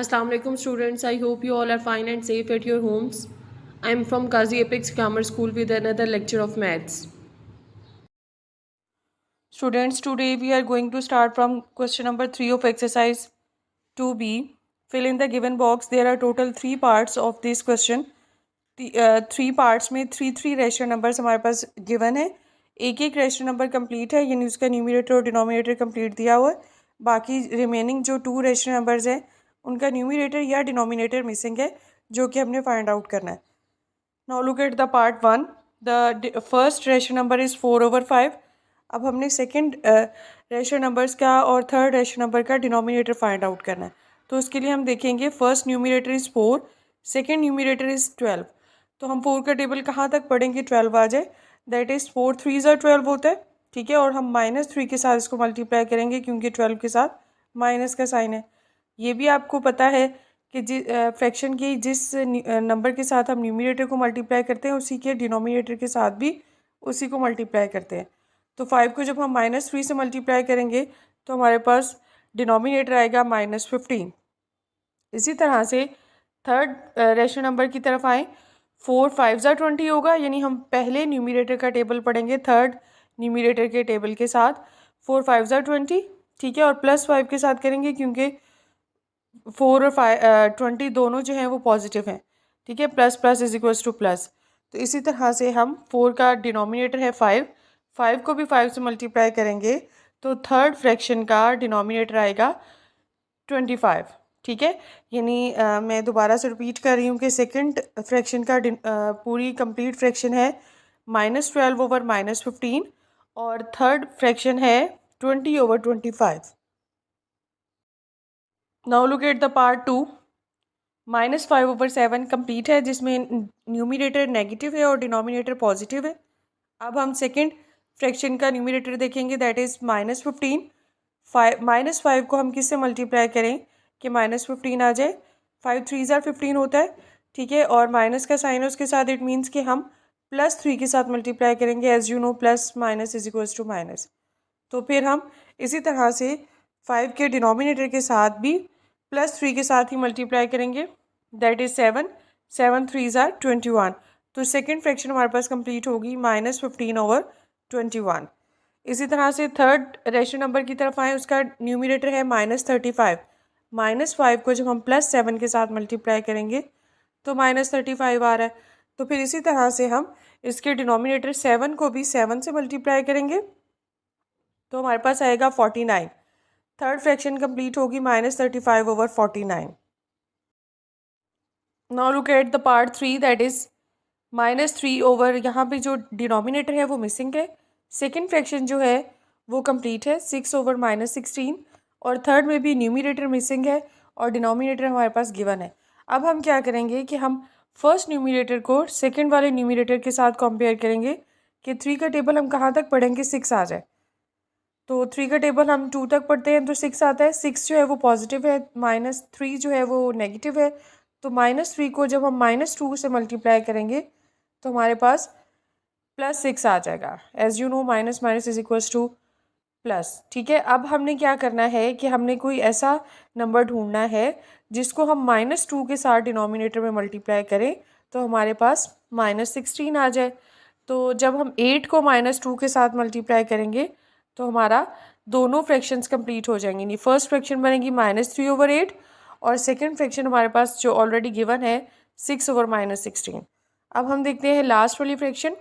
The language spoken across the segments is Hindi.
Assalamu alaikum students. I hope you all are fine and safe at your homes. I am from Qazi Apex Grammar School with another lecture of maths. Students, today we are going to start from question number 3 of exercise 2b. Fill in the given box. There are total 3 parts of this question. 3 parts में 3 रेशनल नंबर्स हमारे पास गिवन है. एक रेशनल नंबर कंप्लीट है, यानी उसका न्यूमरेटर और डिनोमिनेटर कंप्लीट दिया हुआ है. बाकी रिमेनिंग जो 2 रेशनल नंबर्स हैं उनका न्यूमरेटर या डिनोमिनेटर मिसिंग है, जो कि हमने फाइंड आउट करना है. Now look at the part 1. The first rational number is 4/5. अब हमने सेकंड रेशनल नंबर्स का और थर्ड रेशनल नंबर का डिनोमिनेटर फाइंड आउट करना है. तो उसके लिए हम देखेंगे first numerator is 4, second numerator is 12. तो हम 4 का टेबल कहाँ तक पढ़ेंगे 12 आ जाए. दैट इज़ 4 3 12 होता है, ठीक है. और हम -3 के साथ इसको मल्टीप्लाई करेंगे क्योंकि 12 के साथ माइनस का साइन है. ये भी आपको पता है कि फ्रैक्शन की जिस नंबर के साथ हम न्यूमरेटर को मल्टीप्लाई करते हैं उसी के डिनोमिनेटर के साथ भी उसी को मल्टीप्लाई करते हैं. तो 5 को जब हम -3 से मल्टीप्लाई करेंगे तो हमारे पास डिनोमिनेटर आएगा -15. इसी तरह से थर्ड रेशनल नंबर की तरफ आएँ. 4 5 20 होगा, यानी हम पहले न्यूमरेटर का टेबल पढ़ेंगे थर्ड न्यूमरेटर के टेबल के साथ. 4 5 20, ठीक है. और +5 के साथ करेंगे क्योंकि 4 और 20 दोनों जो हैं वो पॉजिटिव हैं, ठीक है. Plus plus is equals to plus. तो इसी तरह से हम 4 का डिनोमिनेटर है 5 को भी 5 से मल्टीप्लाई करेंगे तो थर्ड फ्रैक्शन का डिनोमिनेटर आएगा 25, ठीक है. यानी मैं दोबारा से रिपीट कर रही हूँ कि सेकंड फ्रैक्शन का पूरी कंप्लीट फ्रैक्शन है -12/-15 और थर्ड फ्रैक्शन है 20/25. Now look at the part 2. -5/7 complete है, जिसमें न्यूमरेटर नेगेटिव है और डिनोमिनेटर पॉजिटिव है. अब हम सेकंड फ्रैक्शन का न्यूमरेटर देखेंगे, दैट इज़ -15. -5 को हम किससे मल्टीप्लाई करें कि -15 आ जाए. 5 3 15 होता है, ठीक है. और माइनस का साइन है उसके साथ, इट मीन्स कि हम +3 के साथ मल्टीप्लाई करेंगे. As you know plus minus is equals to minus. तो फिर हम इसी तरह से 5 के डिनोमिनेटर के साथ भी +3 के साथ ही मल्टीप्लाई करेंगे. That is 7 7 3 21. तो सेकेंड फ्रैक्शन हमारे पास कंप्लीट होगी -15/21. इसी तरह से थर्ड रेशनल नंबर की तरफ आए, उसका न्यूमरेटर है -35. -5 को जब हम +7 के साथ मल्टीप्लाई करेंगे तो -35 आ रहा है. तो फिर इसी तरह से हम इसके डिनोमिनेटर 7 को भी 7 से मल्टीप्लाई करेंगे तो हमारे पास आएगा 49. थर्ड फ्रैक्शन कंप्लीट होगी -35/49. Now look at the part 3, that is -3 over, यहाँ पे जो डिनोमिनेटर है वो मिसिंग है. सेकंड फ्रैक्शन जो है वो कंप्लीट है 6/-16. और थर्ड में भी न्यूमरेटर मिसिंग है और डिनोमिनेटर हमारे पास गिवन है. अब हम क्या करेंगे कि हम फर्स्ट न्यूमरेटर को सेकंड वाले न्यूमरेटर के साथ कंपेयर करेंगे कि 3 का टेबल हम कहाँ तक पढ़ेंगे 6 आ जाए. तो 3 का टेबल हम 2 तक पढ़ते हैं तो 6 आता है. 6 जो है वो पॉजिटिव है, -3 जो है वो नेगेटिव है. तो -3 को जब हम -2 से मल्टीप्लाई करेंगे तो हमारे पास +6 आ जाएगा. As you know minus minus is equals to plus, ठीक है. अब हमने क्या करना है कि हमने कोई ऐसा नंबर ढूंढना है जिसको हम -2 के साथ डिनोमिनेटर में मल्टीप्लाई करें तो हमारे पास -16 आ जाए. तो जब हम 8 को -2 के साथ मल्टीप्लाई करेंगे तो हमारा दोनों फ्रैक्शंस कंप्लीट हो जाएंगे. नहीं, फर्स्ट फ्रैक्शन बनेगी -3/8 और सेकंड फ्रैक्शन हमारे पास जो ऑलरेडी गिवन है 6/-16. अब हम देखते हैं लास्ट वाली फ्रैक्शन.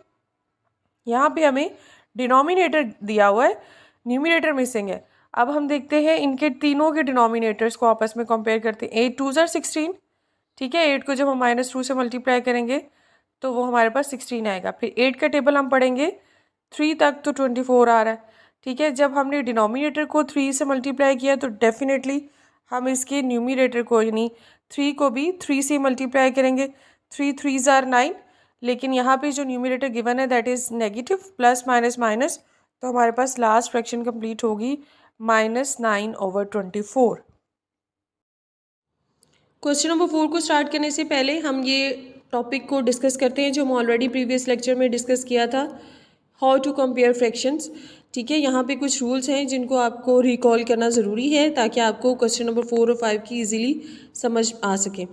यहाँ पे हमें डिनोमिनेटर दिया हुआ है, न्यूमरेटर मिसिंग है. अब हम देखते हैं इनके तीनों के डिनोमिनेटर्स को आपस में कंपेयर करते हैं. 8 2 16, ठीक है. 8 को जब हम -2 से मल्टीप्लाई करेंगे तो वो हमारे पास 16 आएगा. फिर 8 का टेबल हम पढ़ेंगे 3 तक तो 24 आ रहा है, ठीक है. जब हमने डिनोमिनेटर को 3 से मल्टीप्लाई किया तो डेफिनेटली हम इसके न्यूमरेटर को यानी 3 को भी 3 से मल्टीप्लाई करेंगे. 3 3 9, लेकिन यहाँ पे जो न्यूमरेटर गिवन है that is negative, plus minus minus. तो हमारे पास लास्ट फ्रैक्शन कंप्लीट होगी -9/24. क्वेश्चन नंबर 4 को स्टार्ट करने से पहले हम ये टॉपिक को डिस्कस करते हैं जो हम ऑलरेडी प्रीवियस लेक्चर में डिस्कस किया था, हाउ टू कंपेयर फ्रैक्शंस. ठीक है, यहाँ पे कुछ रूल्स हैं जिनको आपको रिकॉल करना ज़रूरी है ताकि आपको क्वेश्चन नंबर 4 और 5 की इजीली समझ आ सके।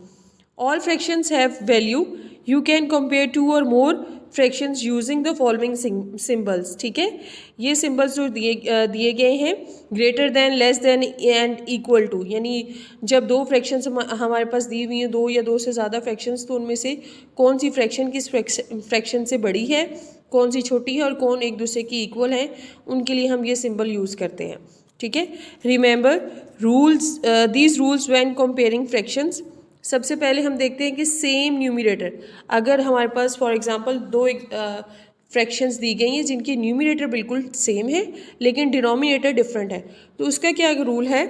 All fractions have value, you can compare two और more fractions using the following symbols. ठीक है, ये सिंबल्स जो दिए गए हैं, greater than, less than and equal to, यानी जब दो फ्रैक्शंस हमारे पास दी हुई हैं, दो या दो से ज़्यादा फ्रैक्शंस, तो उनमें से कौन सी फ्रैक्शन किस फ्रैक्शन से बड़ी है, कौन सी छोटी है और कौन एक दूसरे की इक्वल है, उनके लिए हम ये सिंबल यूज़ करते हैं। ठीक है, remember rules, these rules when comparing fractions. सबसे पहले हम देखते हैं कि सेम न्यूमरेटर, अगर हमारे पास फॉर एग्जांपल दो फ्रैक्शंस दी गई हैं जिनकी न्यूमरेटर बिल्कुल सेम है लेकिन डिनोमिनेटर डिफरेंट है, तो उसका क्या रूल है?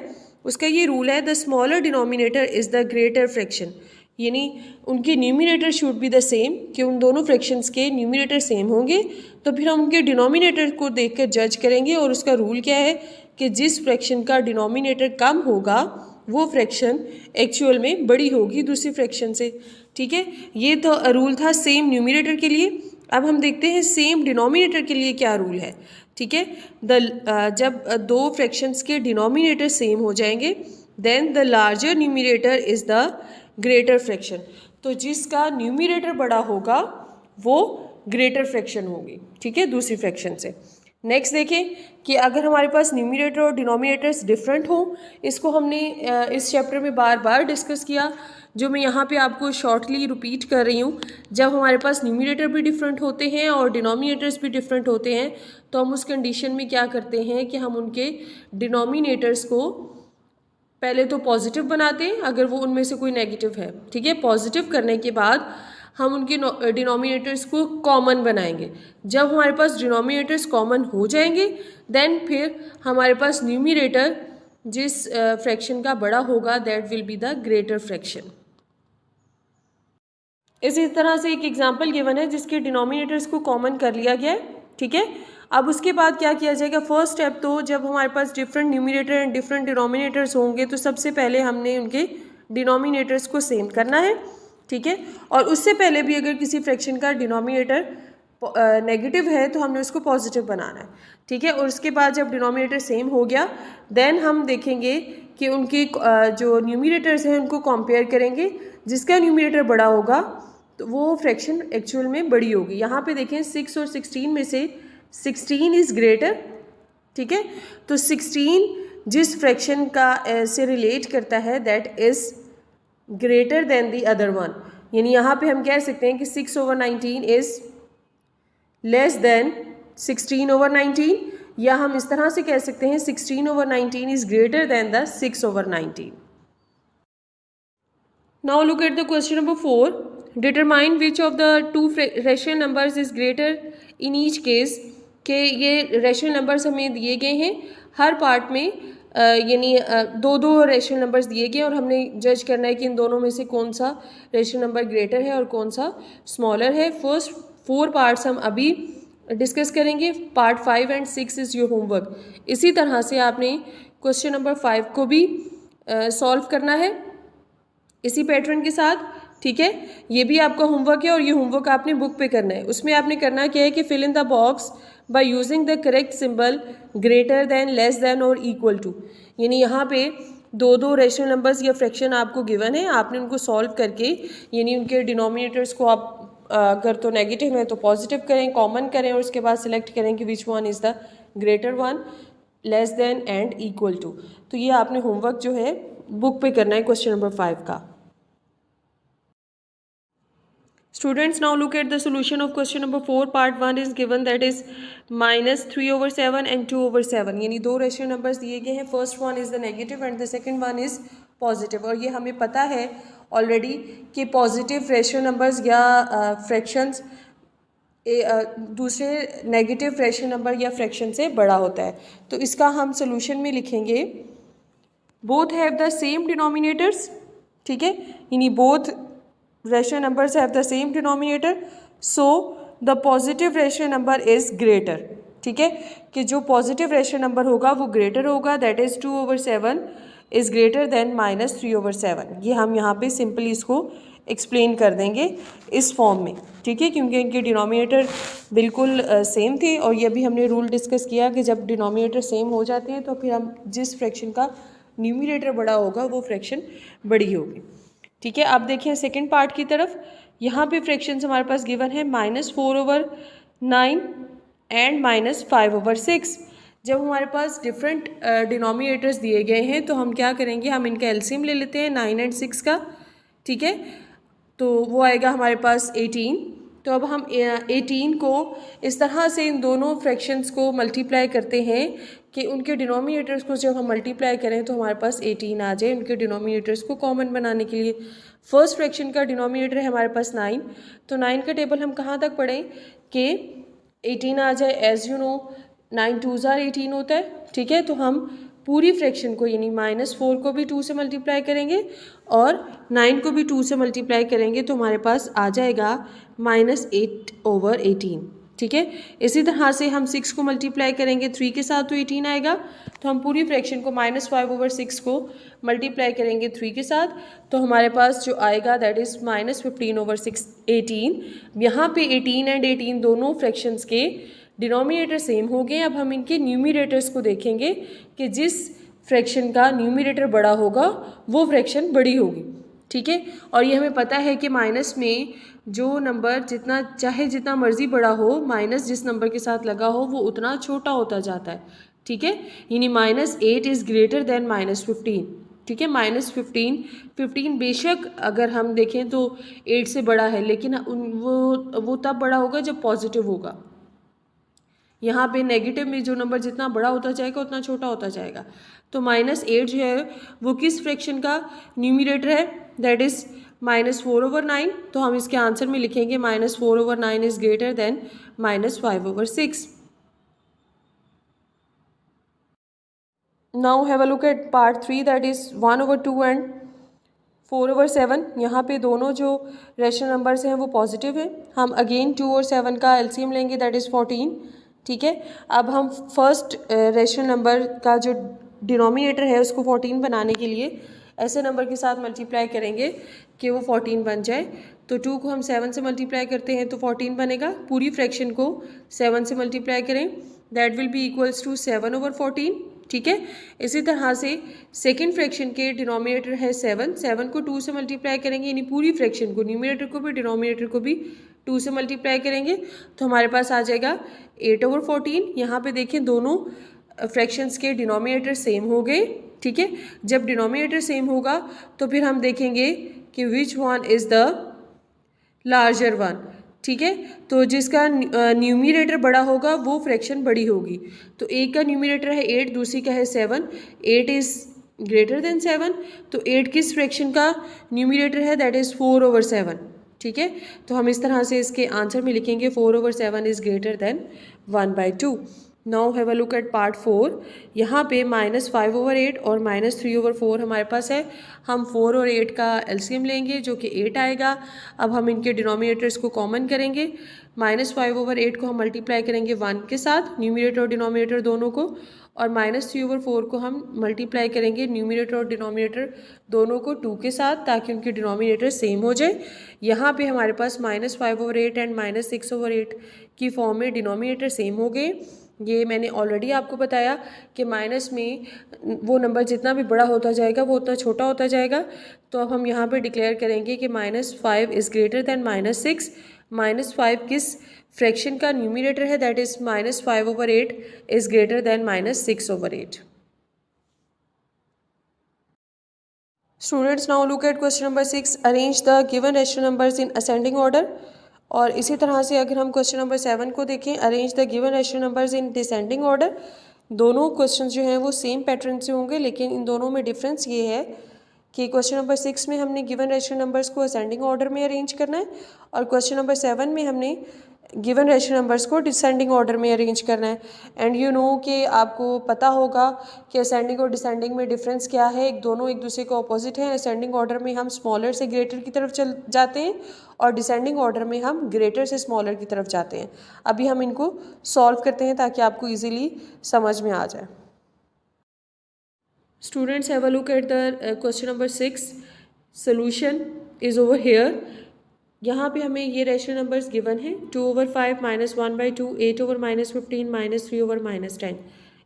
उसका ये रूल है, the smaller denominator is the greater fraction, यानी उनके numerator should be the same, कि उन दोनों फ्रैक्शंस के न्यूमरेटर सेम होंगे, तो फिर हम उनके डिनोमिनेटर को देखकर जज करेंगे। और उसका रूल क्या है कि जिस फ्रैक्शन का डिनोमिनेटर कम होगा वो फ्रैक्शन एक्चुअल में बड़ी होगी दूसरी फ्रैक्शन से। ठीक है, ये तो रूल था सेम न्यूमरेटर के लिए। अब हम देखते हैं सेम डिनोमिनेटर के लिए क्या रूल है। ठीक है, जब दो फ्रैक्शंस के डिनोमिनेटर सेम हो जाएंगे, then the larger numerator is the greater fraction, तो जिसका न्यूमरेटर बड़ा होगा वो ग्रेटर फ्रैक्शन होगी। ठीक है, दूसरी फ्रैक्शन से। नेक्स्ट देखें कि अगर हमारे पास न्यूमरेटर और डिनोमिनेटर्स डिफरेंट हों, इसको हमने इस चैप्टर में बार बार डिस्कस किया, जो मैं यहाँ पे आपको शॉर्टली रिपीट कर रही हूँ। जब हमारे पास न्यूमरेटर भी डिफरेंट होते हैं और डिनोमिनेटर्स भी डिफरेंट होते हैं, तो हम उस कंडीशन में क्या करते हैं कि हम उनके डिनोमिनेटर्स को पहले तो पॉजिटिव बनाते हैं अगर वो उनमें से कोई नेगेटिव है। ठीक है, पॉजिटिव करने के बाद हम उनके डिनोमिनेटर्स को कॉमन बनाएंगे। जब हमारे पास डिनोमिनेटर्स कॉमन हो जाएंगे, देन फिर हमारे पास न्यूमरेटर जिस फ्रैक्शन का बड़ा होगा, that will be the greater fraction. इसी तरह से एक एग्जांपल गिवन है जिसके डिनोमिनेटर्स को कॉमन कर लिया गया है। ठीक है, अब उसके बाद क्या किया जाएगा? फर्स्ट स्टेप, तो जब हमारे पास different numerator and different denominators होंगे, तो सबसे पहले हमने उनके डिनोमिनेटर्स को सेम करना है। ठीक है, और उससे पहले भी अगर किसी फ्रैक्शन का डिनोमिनेटर नेगेटिव है तो हमने उसको पॉजिटिव बनाना है। ठीक है, और उसके बाद जब डिनोमिनेटर सेम हो गया, देन हम देखेंगे कि उनकी जो न्यूमरेटर्स हैं उनको कंपेयर करेंगे। जिसका न्यूमरेटर बड़ा होगा तो वो फ्रैक्शन एक्चुअल में बड़ी होगी। यहाँ पे देखें 6 और 16 में से 16 इज़ ग्रेटर। ठीक है, तो 16 जिस फ्रैक्शन का से रिलेट करता है, that is greater than the other one, यानी यहाँ पे हम कह सकते हैं कि 6/19 इज़ लेस देन 16/19, या हम इस तरह से कह सकते हैं 16/19 is greater than the 6/19। Now look at the question number 4. Determine which of the two rational numbers is greater in each case. के ये रेशनल नंबर्स हमें दिए गए हैं हर पार्ट में, यानी दो दो रेशनल नंबर्स दिए गए और हमने जज करना है कि इन दोनों में से कौन सा रेशनल नंबर ग्रेटर है और कौन सा स्मॉलर है। फर्स्ट 4 पार्ट्स हम अभी डिस्कस करेंगे। Part 5 and 6 is your homework. इसी तरह से आपने क्वेश्चन नंबर 5 को भी सॉल्व करना है इसी पैटर्न के साथ। ठीक है, ये भी आपका होमवर्क है और ये होमवर्क आपने बुक पे करना है। उसमें आपने करना क्या है कि fill in the box by using the correct symbol greater than, less than और इक्वल टू, यानी यहाँ पे दो दो रेशनल नंबर्स या फ्रैक्शन आपको गिवन है, आपने उनको सॉल्व करके, यानी उनके डिनोमिनेटर्स को आप अगर तो नेगेटिव है तो पॉजिटिव करें, कॉमन करें और उसके बाद सिलेक्ट करें कि which one is the greater one, less than and equal to. तो ये आपने होमवर्क जो है बुक पे करना है क्वेश्चन नंबर 5 का। Students, now look at the solution of question number 4. Part 1 is given, that is -3/7 and 2/7, यानी दो रेशनल नंबर्स दिए गए हैं। First one is the negative and the second one is positive. और ये हमें पता है ऑलरेडी कि पॉजिटिव रेशनल नंबर्स या फ्रैक्शंस दूसरे नेगेटिव रेशनल नंबर या फ्रैक्शन से बड़ा होता है। तो इसका हम सोल्यूशन में लिखेंगे both have the same denominators. ठीक है, यानी both rational numbers have the same denominator, so the positive rational number is greater। ठीक है, कि जो पॉजिटिव रेशनल नंबर होगा वो ग्रेटर होगा, that is 2/7 is greater than -3/7। ये हम यहाँ पे सिंपली इसको एक्सप्लेन कर देंगे इस फॉर्म में, ठीक है, क्योंकि इनके डिनोमिनेटर बिल्कुल सेम थे और ये भी हमने रूल डिस्कस किया कि जब डिनोमिनेटर सेम हो जाते हैं तो फिर हम जिस फ्रैक्शन का न्यूमरेटर बड़ा होगा वो फ्रैक्शन बड़ी होगी, ठीक है। अब देखें सेकंड पार्ट की तरफ, यहाँ पे फ्रैक्शंस हमारे पास गिवन है -4/9 एंड -5/6। जब हमारे पास डिफरेंट डिनोमिनेटर्स दिए गए हैं तो हम क्या करेंगे, हम इनका एलसीएम ले लेते हैं 9 और 6 का, ठीक है, तो वो आएगा हमारे पास 18। तो अब हम 18 को इस तरह से इन दोनों फ्रैक्शंस को मल्टीप्लाई करते हैं कि उनके डिनोमिनेटर्स को जब हम मल्टीप्लाई करें तो हमारे पास 18 आ जाए उनके डिनोमिनेटर्स को कॉमन बनाने के लिए। फर्स्ट फ्रैक्शन का डिनोमिनेटर है हमारे पास 9, तो 9 का टेबल हम कहाँ तक पढ़ें कि 18 आ जाए। As you know 9 2s are 18 होता है, ठीक है, तो हम पूरी फ्रैक्शन को यानी -4 को भी 2 से मल्टीप्लाई करेंगे और 9 को भी 2 से मल्टीप्लाई करेंगे तो हमारे पास आ जाएगा -8/18, ठीक है। इसी तरह से हम 6 को मल्टीप्लाई करेंगे 3 के साथ तो 18 आएगा, तो हम पूरी फ्रैक्शन को -5/6 को मल्टीप्लाई करेंगे 3 के साथ तो हमारे पास जो आएगा दैट इज़ -15/6 18। यहाँ पे 18 एंड 18 दोनों फ्रैक्शंस के डिनोमिनेटर सेम हो गए। अब हम इनके न्यूमरेटर्स को देखेंगे कि जिस फ्रैक्शन का न्यूमरेटर बड़ा होगा वो फ्रैक्शन बड़ी होगी, ठीक है। और ये हमें पता है कि माइनस में जो नंबर जितना चाहे जितना मर्जी बड़ा हो, माइनस जिस नंबर के साथ लगा हो वो उतना छोटा होता जाता है, ठीक है, यानी -8 इज़ ग्रेटर देन -15, ठीक है। -15 बेशक अगर हम देखें तो 8 से बड़ा है, लेकिन वो तब बड़ा होगा जब पॉजिटिव होगा। यहाँ पे नेगेटिव में जो नंबर जितना बड़ा होता जाएगा उतना छोटा होता जाएगा। तो -8 जो है वो किस फ्रैक्शन का न्यूमरेटर है, दैट इज़ -4/9। तो हम इसके आंसर में लिखेंगे -4/9 is greater than -5/6। Now have a look at part 3 that is 1/2 and 4/7। यहाँ पे दोनों जो रेशनल नंबर्स हैं वो पॉजिटिव हैं। हम अगेन 2 और 7 का एलसीएम लेंगे दैट इज़ 14, ठीक है। अब हम फर्स्ट रेशनल नंबर का जो डिनोमिनेटर है उसको 14 बनाने के लिए ऐसे नंबर के साथ मल्टीप्लाई करेंगे कि वो 14 बन जाए। तो 2 को हम 7 से मल्टीप्लाई करते हैं तो 14 बनेगा। पूरी फ्रैक्शन को 7 से मल्टीप्लाई करें that will be equals to 7/14, ठीक है। इसी तरह से सेकेंड फ्रैक्शन के डिनोमिनेटर है 7 को 2 से मल्टीप्लाई करेंगे, यानी पूरी फ्रैक्शन को न्यूमरेटर को भी डिनोमिनेटर को भी 2 से मल्टीप्लाई करेंगे तो हमारे पास आ जाएगा 8/14। यहाँ पे देखें दोनों फ्रैक्शंस के डिनोमिनेटर सेम हो गए, ठीक है। जब डिनोमिनेटर सेम होगा तो फिर हम देखेंगे कि which one is the larger one, ठीक है। तो जिसका न्यूमरेटर बड़ा होगा वो फ्रैक्शन बड़ी होगी। तो एक का न्यूमरेटर है 8, दूसरी का है 7, 8 इज़ ग्रेटर देन 7, तो 8 किस फ्रैक्शन का न्यूमरेटर है, दैट इज़ 4/7, ठीक है। तो हम इस तरह से इसके आंसर में लिखेंगे 4/7 is greater than 1/2। Now have a look at part 4। यहाँ पे -5/8 और -3/4 हमारे पास है। हम 4 और 8 का एलसीएम लेंगे जो कि 8 आएगा। अब हम इनके डिनोमिनेटर्स को कॉमन करेंगे। -5/8 को हम मल्टीप्लाई करेंगे 1 के साथ, न्यूमरेटर और डिनोमिनेटर दोनों को, और -3/4 को हम मल्टीप्लाई करेंगे न्यूमरेटर और डिनोमिनेटर दोनों को 2 के साथ, ताकि उनके डिनोमिनेटर सेम हो जाए। यहाँ पे हमारे पास -5/8 एंड -6/8 की फॉर्म में डिनोमिनेटर सेम हो गए। ये मैंने ऑलरेडी आपको बताया कि माइनस में वो नंबर जितना भी बड़ा होता जाएगा वो उतना छोटा होता जाएगा। तो अब हम यहाँ पे डिक्लेयर करेंगे कि -5 इज़ ग्रेटर देन -6। -5 किस फ्रैक्शन का न्यूमरेटर है, that is -5/8 is greater than -6/8। Students now look at question number 6। Arrange the given rational numbers in ascending order. और इसी तरह से अगर हम क्वेश्चन नंबर 7 को देखें, arrange the given rational numbers in descending order. दोनों क्वेश्चन जो हैं वो सेम पैटर्न से होंगे, लेकिन इन दोनों में डिफरेंस ये है कि क्वेश्चन नंबर 6 में हमने गिवन रेशनल नंबर्स को असेंडिंग ऑर्डर में अरेंज करना है और क्वेश्चन नंबर 7 में हमने गिवन रेशनल नंबर्स को डिसेंडिंग ऑर्डर में अरेंज करना है। एंड यू नो कि आपको पता होगा कि असेंडिंग और डिसेंडिंग में डिफरेंस क्या है। दोनों एक दूसरे के ऑपोजिट हैं। असेंडिंग ऑर्डर में हम स्मॉलर से ग्रेटर की तरफ चल जाते हैं और डिसेंडिंग ऑर्डर में हम ग्रेटर से स्मॉलर की तरफ जाते हैं। अभी हम इनको सॉल्व करते हैं ताकि आपको ईजिली समझ में आ जाए। Students have a look at the question number 6 solution. Is over here. यहाँ पे हमें ये रेशनल नंबर्स गिवन है 2/5 -1/2, 8/-15 -3/-10।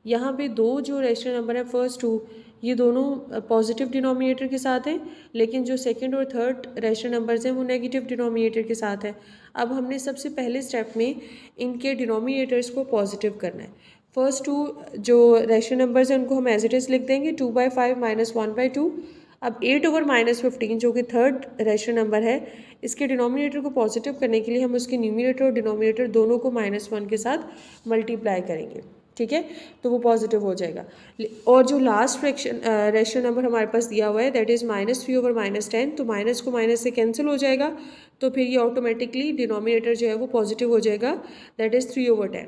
यहाँ पे दो जो रेशनल नंबर है फर्स्ट टू, ये दोनों पॉजिटिव डिनोमिनेटर के साथ हैं, लेकिन जो सेकंड और थर्ड रेशनल नंबर्स हैं वो नेगेटिव डिनोमिनेटर के साथ है। अब हमने सबसे पहले स्टेप में इनके डिनोमिनेटर्स को पॉजिटिव करना है। फर्स्ट टू जो रेशनल नंबर्स हैं उनको हम एज इट इज़ लिख देंगे 2/5 -1/2। अब 8/-15 जो कि थर्ड रेशनल नंबर है, इसके डिनोमिनेटर को पॉजिटिव करने के लिए हम उसके न्यूमिनेटर और डिनोमिनेटर दोनों को -1 के साथ मल्टीप्लाई करेंगे, ठीक है, तो वो पॉजिटिव हो जाएगा। और जो लास्ट फ्रैक्शन रेशनल नंबर हमारे पास दिया हुआ है दैट इज़ -3/-10, तो माइनस को माइनस से कैंसिल हो जाएगा, तो फिर ये ऑटोमेटिकली डिनोमिनेटर जो है वो पॉजिटिव हो जाएगा, दैट इज़ 3/10,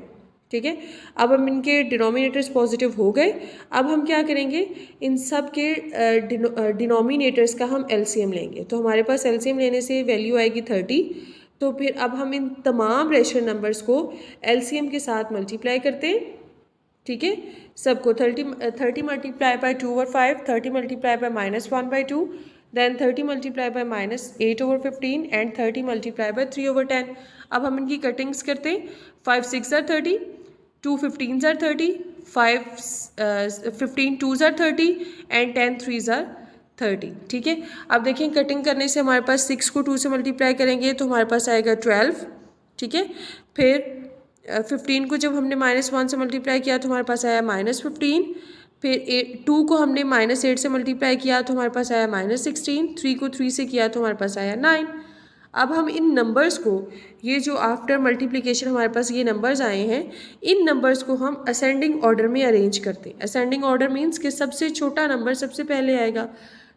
ठीक है। अब हम इनके डिनोमिनेटर्स पॉजिटिव हो गए। अब हम क्या करेंगे, इन सब के डिनोमिनेटर्स का हम एलसीएम लेंगे। तो हमारे पास एलसीएम लेने से वैल्यू आएगी 30। तो फिर अब हम इन तमाम रेशनल नंबर्स को एलसीएम के साथ मल्टीप्लाई करते हैं, ठीक है। सबको 30 multiply by 2/5, 30 multiply by -1/2, then 30 multiply by -8/15 and 30 multiply by 3/10। अब हम इनकी कटिंग्स करते हैं। 5 6 are 30, 2 15s are 30, 5 15 2s are 30 and 10 3s are 30, ठीक है। अब देखिए कटिंग करने से हमारे पास 6 को 2 से मल्टीप्लाई करेंगे तो हमारे पास आएगा 12, ठीक है। फिर 15 को जब हमने -1 से मल्टीप्लाई किया तो हमारे पास आया -15। फिर 2 को हमने -8 से मल्टीप्लाई किया तो हमारे पास आया -16। 3 को 3 से किया तो हमारे पास आया 9। अब हम इन नंबर्स को, ये जो आफ्टर मल्टीप्लिकेशन हमारे पास ये नंबर्स आए हैं, इन नंबर्स को हम असेंडिंग ऑर्डर में अरेंज करते हैं। असेंडिंग ऑर्डर मीन्स कि सबसे छोटा नंबर सबसे पहले आएगा।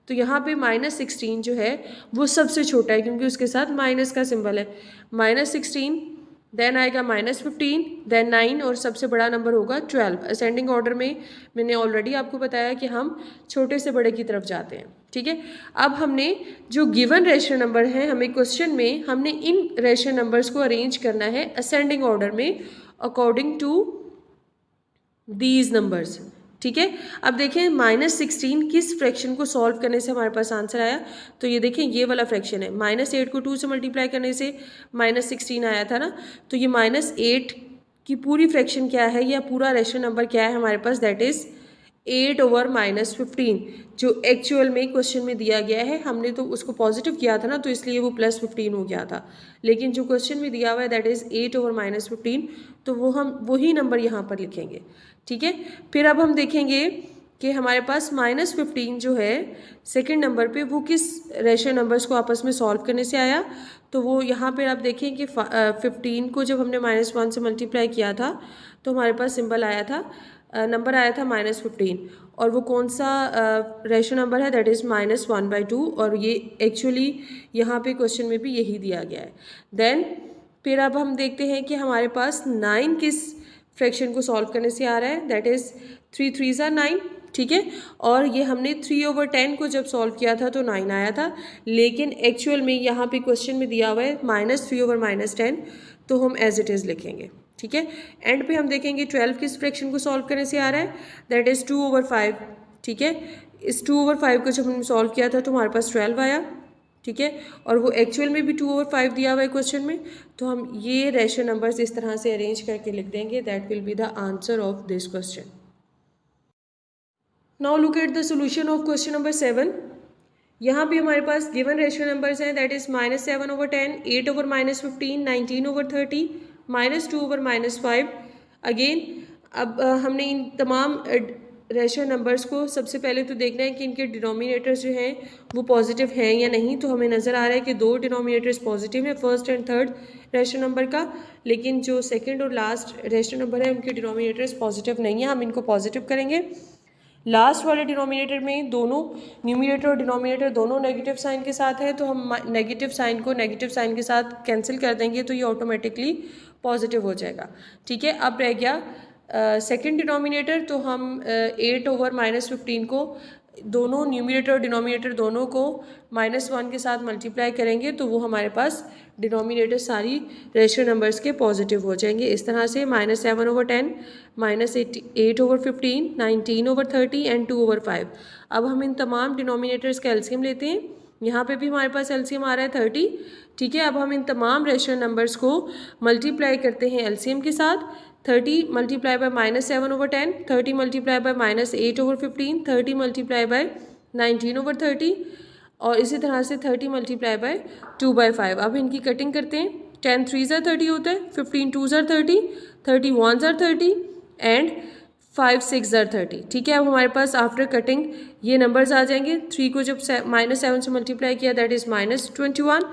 तो यहाँ पे -16 जो है वो सबसे छोटा है क्योंकि उसके साथ माइनस का सिंबल है। -16, देन आएगा -15, देन 9 और सबसे बड़ा नंबर होगा 12। असेंडिंग ऑर्डर में मैंने ऑलरेडी आपको बताया कि हम छोटे से बड़े की तरफ जाते हैं, ठीक है। अब हमने जो गिवन रेशनल नंबर है, हमें क्वेश्चन में हमने इन रेशनल नंबर्स को अरेंज करना है असेंडिंग ऑर्डर में अकॉर्डिंग टू दीज नंबर्स, ठीक है। अब देखें -16 किस फ्रैक्शन को सॉल्व करने से हमारे पास आंसर आया, तो ये देखें ये वाला फ्रैक्शन है। -8 को 2 से मल्टीप्लाई करने से -16 आया था ना, तो ये -8 की पूरी फ्रैक्शन क्या है या पूरा रेशनल नंबर क्या है हमारे पास, दैट इज़ 8/-15, जो एक्चुअल में क्वेश्चन में दिया गया है। हमने तो उसको पॉजिटिव किया था ना, तो इसलिए वो +15 हो गया था, लेकिन जो क्वेश्चन में दिया हुआ है दैट इज़ 8/-15, तो वो हम वही नंबर यहाँ पर लिखेंगे, ठीक है। फिर अब हम देखेंगे कि हमारे पास -15 जो है सेकंड नंबर पे वो किस रेशनल नंबर्स को आपस में सॉल्व करने से आया। तो वो यहाँ पर आप देखें कि 15 को जब हमने -1 से मल्टीप्लाई किया था तो हमारे पास सिंबल आया था, नंबर आया था -15, और वो कौन सा रेशनल नंबर है, दैट इज़ -1/2, और ये एक्चुअली यहाँ पे क्वेश्चन में भी यही दिया गया है। देन फिर अब हम देखते हैं कि हमारे पास 9 किस फ्रैक्शन को सॉल्व करने से आ रहा है, दैट इज़ 3 3s are 9, ठीक है। और ये हमने 3/10 को जब सॉल्व किया था तो 9 आया था, लेकिन एक्चुअल में यहाँ पे क्वेश्चन में दिया हुआ है -3/-10, तो हम एज इट इज़ लिखेंगे, ठीक है। एंड पे हम देखेंगे 12 किस फ्रैक्शन को सॉल्व करने से आ रहा है, दैट इज़ 2/5, ठीक है। इस 2/5 को जब हमने सॉल्व किया था तो हमारे पास 12 आया, ठीक है, और वो एक्चुअल में भी 2/5 दिया हुआ है क्वेश्चन में। तो हम ये रेशनल नंबर्स इस तरह से अरेंज करके लिख देंगे, that will be the answer of this question. Now look at the solution of question number 7। यहाँ भी हमारे पास गिवन रेशनल नंबर्स हैं, दैट इज़ -7/10, 8/-15, 19/30, -2/-5। अगेन अब हमने इन तमाम रेशनल नंबर्स को सबसे पहले तो देखना है कि इनके डिनोमिनेटर्स जो हैं वो पॉजिटिव हैं या नहीं। तो हमें नज़र आ रहा है कि दो डिनोमिनेटर्स पॉजिटिव हैं, first and third rational number का, लेकिन जो सेकंड और लास्ट रेशनल नंबर है उनके डिनोमिनेटर्स पॉजिटिव नहीं है। हम इनको पॉजिटिव करेंगे। लास्ट वाले डिनोमिनेटर में दोनों न्यूमिनेटर और डिनोमिनेटर दोनों नेगेटिव साइन के साथ है, तो हम नेगेटिव साइन को नेगेटिव साइन के साथ कैंसिल कर देंगे, तो ये ऑटोमेटिकली पॉजिटिव हो जाएगा, ठीक है। अब रह गया सेकंड डिनोमिनेटर, तो हम 8/-15 को दोनों न्यूमिनेटर और डिनोमिनेटर दोनों को -1 के साथ मल्टीप्लाई करेंगे, तो वो हमारे पास डिनोमिनेटर सारी रेशनल नंबर्स के पॉजिटिव हो जाएंगे। इस तरह से -7/10, -8/15, 19/30 एंड 2/5। अब हम इन तमाम डिनोमिनेटर्स का एलसीएम लेते हैं, यहाँ पे भी हमारे पास एलसीएम आ रहा है 30। ठीक है, अब हम इन तमाम रेशनल नंबर्स को मल्टीप्लाई करते हैं एलसीएम के साथ। 30 multiply bye -7/10, 30 multiply by -8/15, 30 multiply bye 19/30 और इसी तरह से 30 मल्टीप्लाई बाय 2/5। अब इनकी कटिंग करते हैं। 10 3s are 30 होता है, 15 2s are 30, 30 1s are 30 and 5 6 are 30। ठीक है, अब हमारे पास आफ्टर कटिंग ये नंबर्स आ जाएंगे। 3 को जब -7 से मल्टीप्लाई किया दैट इज़ -21,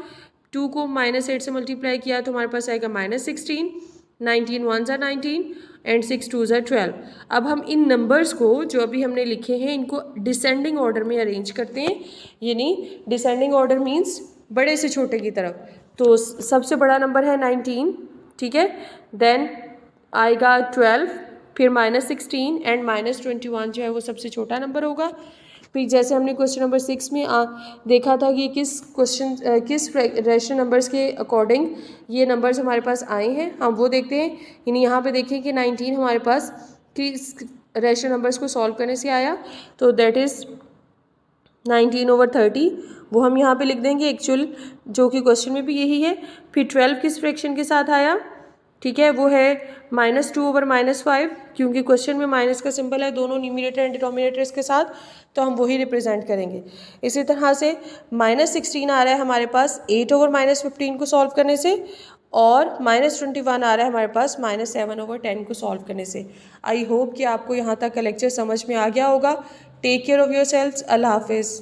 2 को -8 से मल्टीप्लाई किया तो हमारे पास आएगा -16, 19 1s are 19 and 6 2s are 12। अब हम इन नंबर्स को जो अभी हमने लिखे हैं इनको डिसेंडिंग ऑर्डर में अरेंज करते हैं, यानी डिसेंडिंग ऑर्डर मीन्स बड़े से छोटे की तरफ। तो सबसे बड़ा नंबर है 19, ठीक है, देन आएगा 12, फिर -16 एंड -21 जो है वो सबसे छोटा नंबर होगा। फिर जैसे हमने क्वेश्चन नंबर 6 में देखा था कि किस रेशनल नंबर्स के अकॉर्डिंग ये नंबर्स हमारे पास आए हैं, हम वो देखते हैं। यानी यहाँ पे देखें कि 19 हमारे पास किस रेशनल नंबर्स को सॉल्व करने से आया, तो दैट इज़ 19/30। वो हम यहाँ पे लिख देंगे एक्चुअल, जो कि क्वेश्चन में भी यही है। फिर 12 किस फ्रैक्शन के साथ आया, ठीक है, वो है -2/-5, क्योंकि क्वेश्चन में माइनस का सिंबल है दोनों न्यूमरेटर एंड डिनोमिनेटर्स के साथ, तो हम वही रिप्रेजेंट करेंगे। इसी तरह से -16 आ रहा है हमारे पास 8/-15 को सॉल्व करने से, और -21 आ रहा है हमारे पास -7/10 को सॉल्व करने से। आई होप कि आपको यहाँ तक का लेक्चर समझ में आ गया होगा। Take care of your selves. Allah हाफिज़।